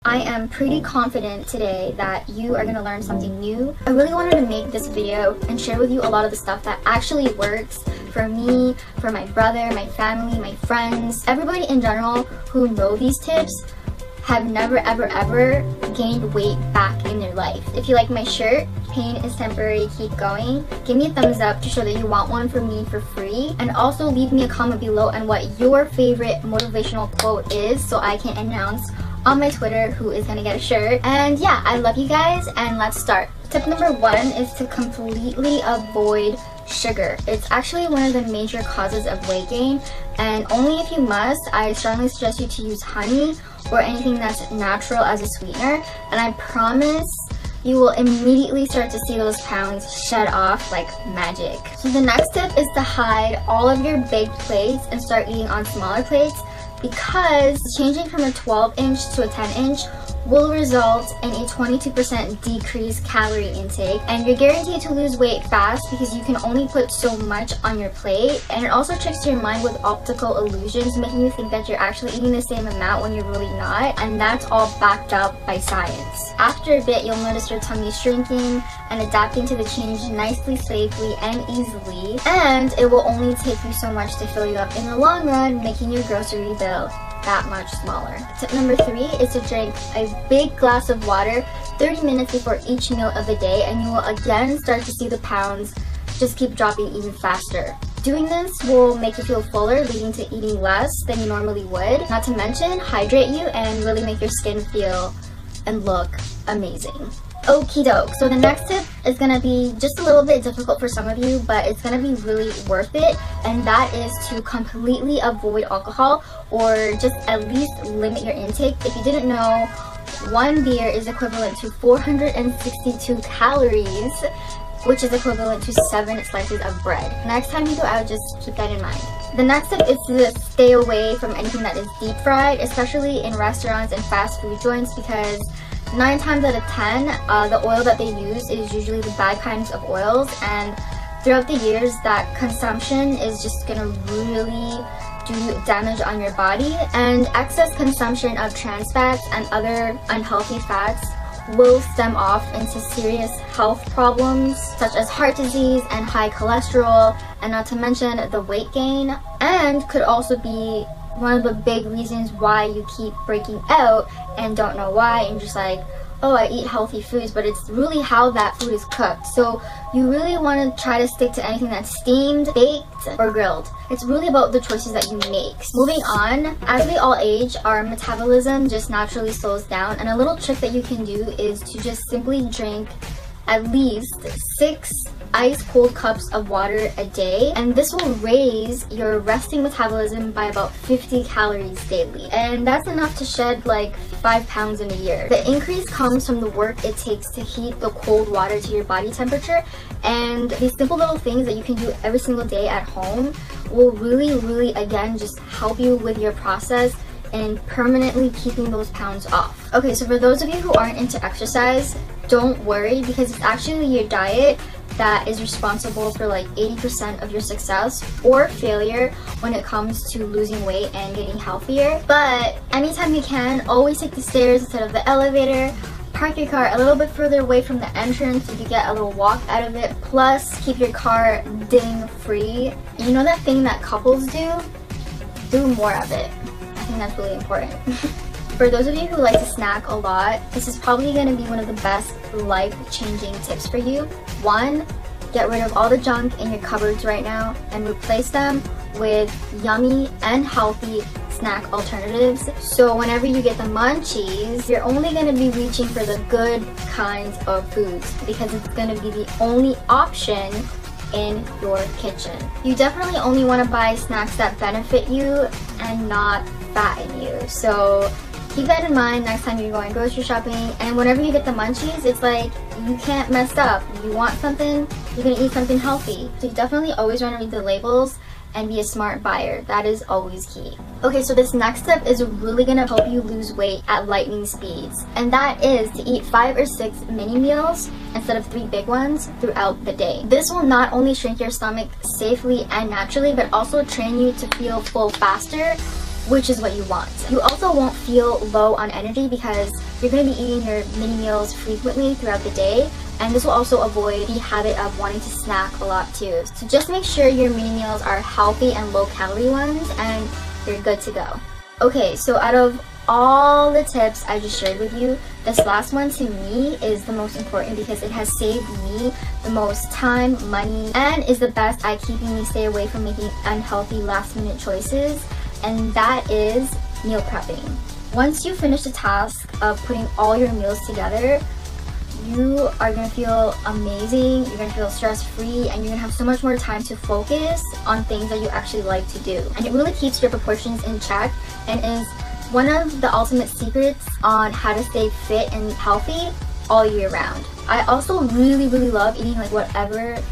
I am pretty confident today that you are going to learn something new. I really wanted to make this video and share with you a lot of the stuff that actually works for me, for my brother, my family, my friends, everybody in general who know these tips have never ever gained weight back in their life. If you like my shirt, pain is temporary, keep going, give me a thumbs up to show that you want one from me for free, and also leave me a comment below on what your favorite motivational quote is so I can announce on my Twitter who is gonna get a shirt. And yeah, I love you guys, and let's start. Tip number 1 is to completely avoid sugar. It's actually one of the major causes of weight gain, and only if you must, I strongly suggest you to use honey or anything that's natural as a sweetener, and I promise you will immediately start to see those pounds shed off like magic. So the next tip is to hide all of your big plates and start eating on smaller plates, because changing from a 12-inch to a 10-inch will result in a 22% decreased calorie intake, and you're guaranteed to lose weight fast because you can only put so much on your plate, and it also tricks your mind with optical illusions, making you think that you're actually eating the same amount when you're really not, and that's all backed up by science. After a bit, you'll notice your tummy shrinking and adapting to the change nicely, safely, and easily, and it will only take you so much to fill you up in the long run, making your grocery bill that much smaller. Tip number 3 is to drink a big glass of water 30 minutes before each meal of the day, and you will again start to see the pounds just keep dropping even faster. Doing this will make you feel fuller, leading to eating less than you normally would. Not to mention, hydrate you and really make your skin feel and look amazing. Okie doke. So the next tip is gonna be just a little bit difficult for some of you, but it's gonna be really worth it, and that is to completely avoid alcohol, or just at least limit your intake. If you didn't know, 1 beer is equivalent to 462 calories, which is equivalent to 7 slices of bread. Next time you go out, just keep that in mind. The next tip is to stay away from anything that is deep fried, especially in restaurants and fast food joints, because 9 times out of 10, the oil that they use is usually the bad kinds of oils, and throughout the years, that consumption is just gonna really do damage on your body, and excess consumption of trans fats and other unhealthy fats will stem off into serious health problems such as heart disease and high cholesterol, and not to mention the weight gain, and could also be one of the big reasons why you keep breaking out and don't know why, and just like, oh, I eat healthy foods, but it's really how that food is cooked. So you really want to try to stick to anything that's steamed, baked, or grilled. It's really about the choices that you make. Moving on, as we all age, our metabolism just naturally slows down, and a little trick that you can do is to just simply drink at least 6 ice cold cups of water a day, and this will raise your resting metabolism by about 50 calories daily, and that's enough to shed like 5 pounds in a year. The increase comes from the work it takes to heat the cold water to your body temperature, and these simple little things that you can do every single day at home will really again just help you with your process and permanently keeping those pounds off. Okay, so for those of you who aren't into exercise, don't worry, because it's actually your diet that is responsible for like 80% of your success or failure when it comes to losing weight and getting healthier. But anytime you can, always take the stairs instead of the elevator. Park your car a little bit further away from the entrance so you get a little walk out of it. Plus, keep your car ding free. And you know that thing that couples do? Do more of it. I think that's really important. For those of you who like to snack a lot, this is probably going to be one of the best life-changing tips for you. 1, get rid of all the junk in your cupboards right now and replace them with yummy and healthy snack alternatives. So whenever you get the munchies, you're only going to be reaching for the good kinds of foods, because it's going to be the only option in your kitchen. You definitely only want to buy snacks that benefit you and not fatten you. So keep that in mind next time you're going grocery shopping, and whenever you get the munchies, it's like you can't mess up. You want something, you're gonna eat something healthy. So you definitely always want to read the labels and be a smart buyer. That is always key. Okay, so this next step is really gonna help you lose weight at lightning speeds, and that is to eat 5 or 6 mini meals instead of 3 big ones throughout the day. This will not only shrink your stomach safely and naturally, but also train you to feel full faster, which is what you want. You also won't feel low on energy because you're going to be eating your mini meals frequently throughout the day, and this will also avoid the habit of wanting to snack a lot too. So just make sure your mini meals are healthy and low calorie ones, and you're good to go. Okay, so out of all the tips I just shared with you, this last one to me is the most important because it has saved me the most time, money, and is the best at keeping me stay away from making unhealthy last minute choices, and that is meal prepping. Once you finish the task of putting all your meals together, you are going to feel amazing, you're going to feel stress-free, and you're going to have so much more time to focus on things that you actually like to do. And it really keeps your proportions in check and is one of the ultimate secrets on how to stay fit and healthy all year round. I also really love eating like whatever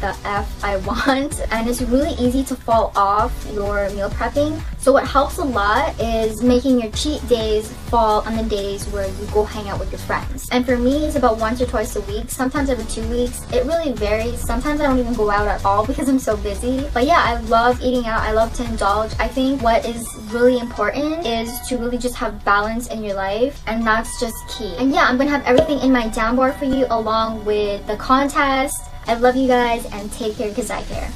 the F I want, and it's really easy to fall off your meal prepping. So what helps a lot is making your cheat days fall on the days where you go hang out with your friends. And for me, it's about once or twice a week, sometimes every 2 weeks. It really varies. Sometimes I don't even go out at all because I'm so busy. But yeah, I love eating out. I love to indulge. I think what is really important is to really just have balance in your life, and that's just key. And yeah, I'm gonna have everything in my down bar for you along with the contest. I love you guys, and take care because I care.